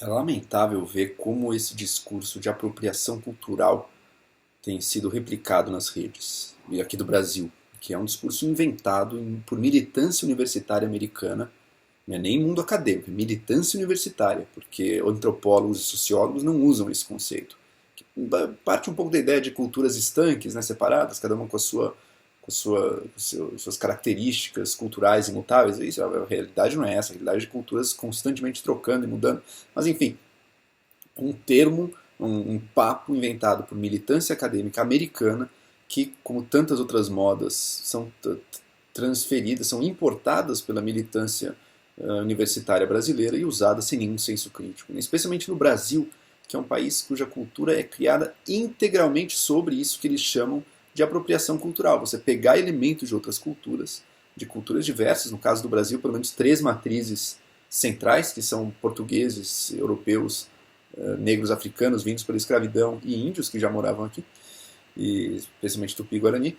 É lamentável ver como esse discurso de apropriação cultural tem sido replicado nas redes, e aqui do Brasil, que é um discurso inventado por militância universitária americana, não é nem mundo acadêmico, é militância universitária, porque antropólogos e sociólogos não usam esse conceito. Parte um pouco da ideia de culturas estanques, né, separadas, cada uma com suas características culturais imutáveis. Isso, a realidade não é essa, a realidade é de culturas constantemente trocando e mudando. Mas enfim, um termo, um papo inventado por militância acadêmica americana que, como tantas outras modas, são transferidas, são importadas pela militância universitária brasileira e usadas sem nenhum senso crítico. Especialmente no Brasil, que é um país cuja cultura é criada integralmente sobre isso que eles chamam de apropriação cultural. Você pegar elementos de outras culturas, de culturas diversas, no caso do Brasil, pelo menos três matrizes centrais, que são portugueses, europeus, negros africanos vindos pela escravidão e índios que já moravam aqui, e especialmente Tupi-Guarani.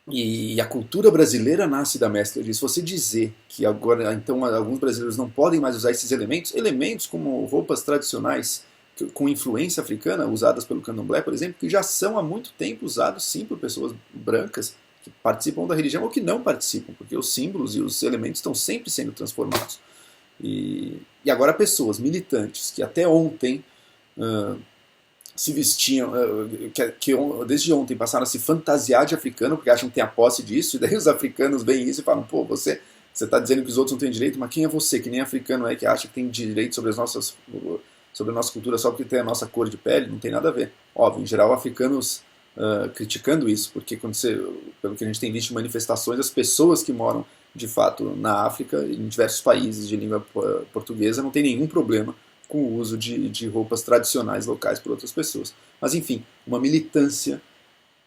E a cultura brasileira nasce da mescla disso. Você dizer que agora, então, alguns brasileiros não podem mais usar esses elementos como roupas tradicionais com influência africana, usadas pelo candomblé, por exemplo, que já são há muito tempo usados sim por pessoas brancas que participam da religião ou que não participam, porque os símbolos e os elementos estão sempre sendo transformados. E agora pessoas militantes que até ontem se vestiam, que desde ontem passaram a se fantasiar de africano porque acham que tem a posse disso, e daí os africanos veem isso e falam, pô, você está dizendo que os outros não têm direito, mas quem é você, que nem africano é, que acha que tem direito sobre a nossa cultura só porque tem a nossa cor de pele? Não tem nada a ver. Óbvio, em geral, africanos criticando isso, porque pelo que a gente tem visto em manifestações, as pessoas que moram de fato na África, em diversos países de língua portuguesa, não tem nenhum problema com o uso de roupas tradicionais locais por outras pessoas. Mas enfim, uma militância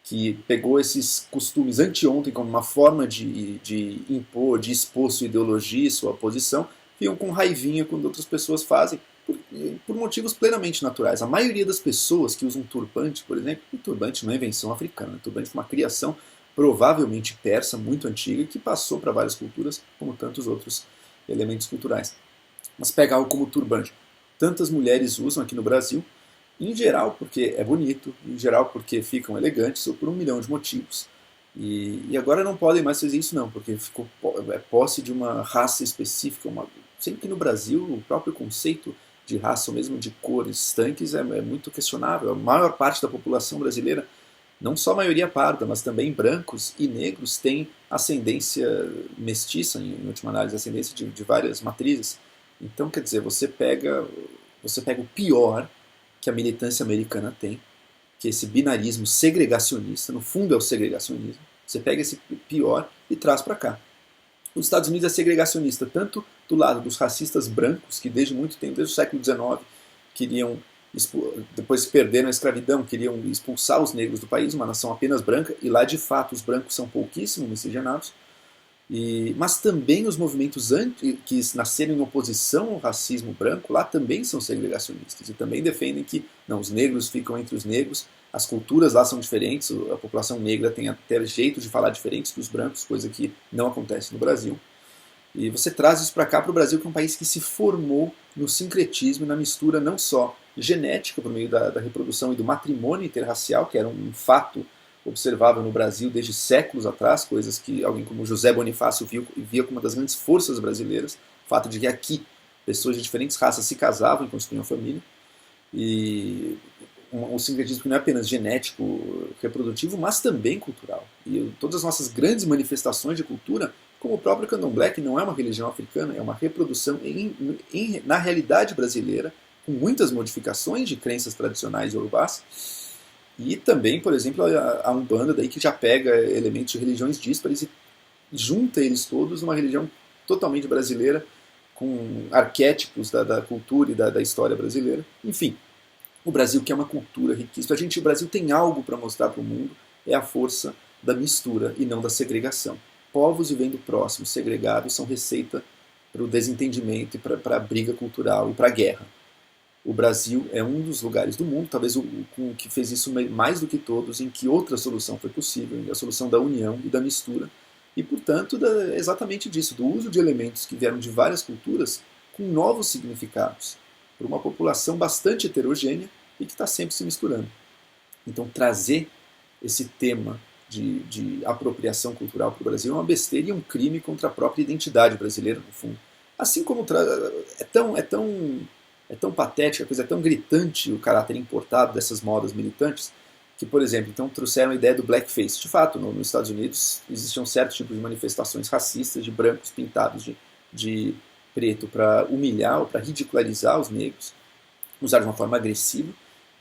que pegou esses costumes anteontem como uma forma de impor, de expor sua ideologia, sua posição, viam com raivinha quando outras pessoas fazem, por motivos plenamente naturais. A maioria das pessoas que usam turbante, por exemplo, o turbante não é invenção africana, o turbante foi uma criação provavelmente persa, muito antiga, que passou para várias culturas, como tantos outros elementos culturais. Mas pega algo como o turbante. Tantas mulheres usam aqui no Brasil, em geral porque é bonito, em geral porque ficam elegantes, ou por um milhão de motivos. E agora não podem mais fazer isso não, porque ficou posse de uma raça específica, sempre que no Brasil o próprio conceito de raça, ou mesmo de cores, tanques, é muito questionável. A maior parte da população brasileira, não só a maioria parda, mas também brancos e negros, tem ascendência mestiça, em última análise, ascendência de várias matrizes. Então, quer dizer, você pega o pior que a militância americana tem, que é esse binarismo segregacionista, no fundo é o segregacionismo. Você pega esse pior e traz para cá. Os Estados Unidos é segregacionista tanto do lado dos racistas brancos, que desde muito tempo, desde o século XIX, queriam, depois que perderam a escravidão, queriam expulsar os negros do país, uma nação apenas branca, e lá de fato os brancos são pouquíssimos miscigenados. Mas também os movimentos que nasceram em oposição ao racismo branco, lá também são segregacionistas e também defendem que não, os negros ficam entre os negros, as culturas lá são diferentes, a população negra tem até jeito de falar diferentes dos brancos, coisa que não acontece no Brasil. E você traz isso para cá, para o Brasil, que é um país que se formou no sincretismo e na mistura não só genética, por meio da reprodução e do matrimônio interracial, que era um fato observável no Brasil desde séculos atrás, coisas que alguém como José Bonifácio via como uma das grandes forças brasileiras, o fato de que aqui pessoas de diferentes raças se casavam e construíam família, e um sincretismo que não é apenas genético, reprodutivo, mas também cultural. E todas as nossas grandes manifestações de cultura, como o próprio candomblé, que não é uma religião africana, é uma reprodução na realidade brasileira, com muitas modificações de crenças tradicionais iorubás. E também, por exemplo, a Umbanda daí que já pega elementos de religiões díspares e junta eles todos numa religião totalmente brasileira, com arquétipos da cultura e da história brasileira. Enfim, o Brasil, que é uma cultura riquíssima. O Brasil tem algo para mostrar para o mundo, é a força da mistura e não da segregação. Povos vivendo próximos, segregados, são receita para o desentendimento e para a briga cultural e para a guerra. O Brasil é um dos lugares do mundo, talvez o que fez isso mais do que todos, em que outra solução foi possível, a solução da união e da mistura, e portanto exatamente disso, do uso de elementos que vieram de várias culturas com novos significados. por uma população bastante heterogênea e que está sempre se misturando. Então, trazer esse tema de apropriação cultural para o Brasil é uma besteira e um crime contra a própria identidade brasileira, no fundo. Assim como é tão patética, a coisa é tão gritante o caráter importado dessas modas militantes, que, por exemplo, então trouxeram a ideia do blackface. De fato, nos Estados Unidos existiam certos tipos de manifestações racistas de brancos pintados de preto para humilhar ou para ridicularizar os negros, usar de uma forma agressiva,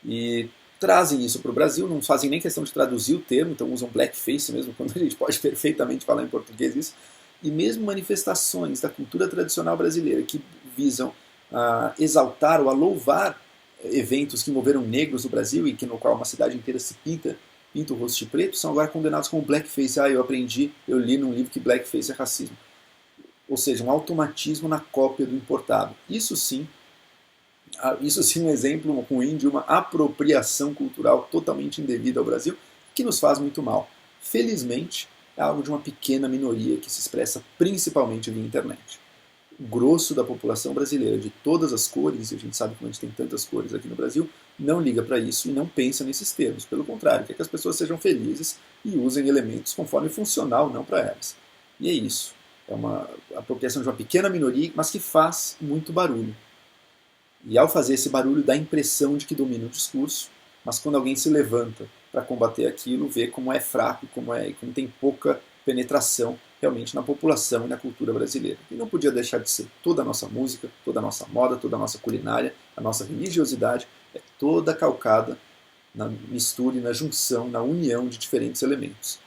e trazem isso para o Brasil, não fazem nem questão de traduzir o termo, então usam blackface mesmo, quando a gente pode perfeitamente falar em português isso, e mesmo manifestações da cultura tradicional brasileira que visam a exaltar ou a louvar eventos que envolveram negros no Brasil e que no qual uma cidade inteira se pinta o rosto de preto, são agora condenados como blackface. Ah, eu li num livro que blackface é racismo. Ou seja, um automatismo na cópia do importado. Isso sim um exemplo ruim de uma apropriação cultural totalmente indevida ao Brasil, que nos faz muito mal. Felizmente, é algo de uma pequena minoria que se expressa principalmente via internet. O grosso da população brasileira, de todas as cores, e a gente sabe como a gente tem tantas cores aqui no Brasil, não liga para isso e não pensa nesses termos. Pelo contrário, quer que as pessoas sejam felizes e usem elementos conforme funcional, não para elas. E é isso. É uma apropriação de uma pequena minoria, mas que faz muito barulho. E ao fazer esse barulho dá a impressão de que domina o discurso, mas quando alguém se levanta para combater aquilo, vê como é fraco, como tem pouca penetração realmente na população e na cultura brasileira. E não podia deixar de ser. Toda a nossa música, toda a nossa moda, toda a nossa culinária, a nossa religiosidade é toda calcada na mistura e na junção, na união de diferentes elementos.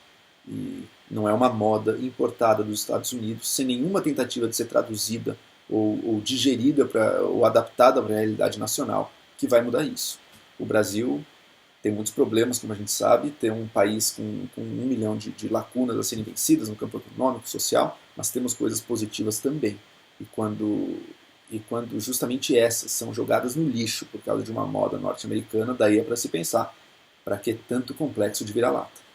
E não é uma moda importada dos Estados Unidos, sem nenhuma tentativa de ser traduzida ou digerida ou adaptada para a realidade nacional, que vai mudar isso. O Brasil tem muitos problemas, como a gente sabe, tem um país com 1 milhão de lacunas a serem vencidas no campo econômico, social, mas temos coisas positivas também. E quando justamente essas são jogadas no lixo por causa de uma moda norte-americana, daí é para se pensar, para que tanto complexo de vira-lata?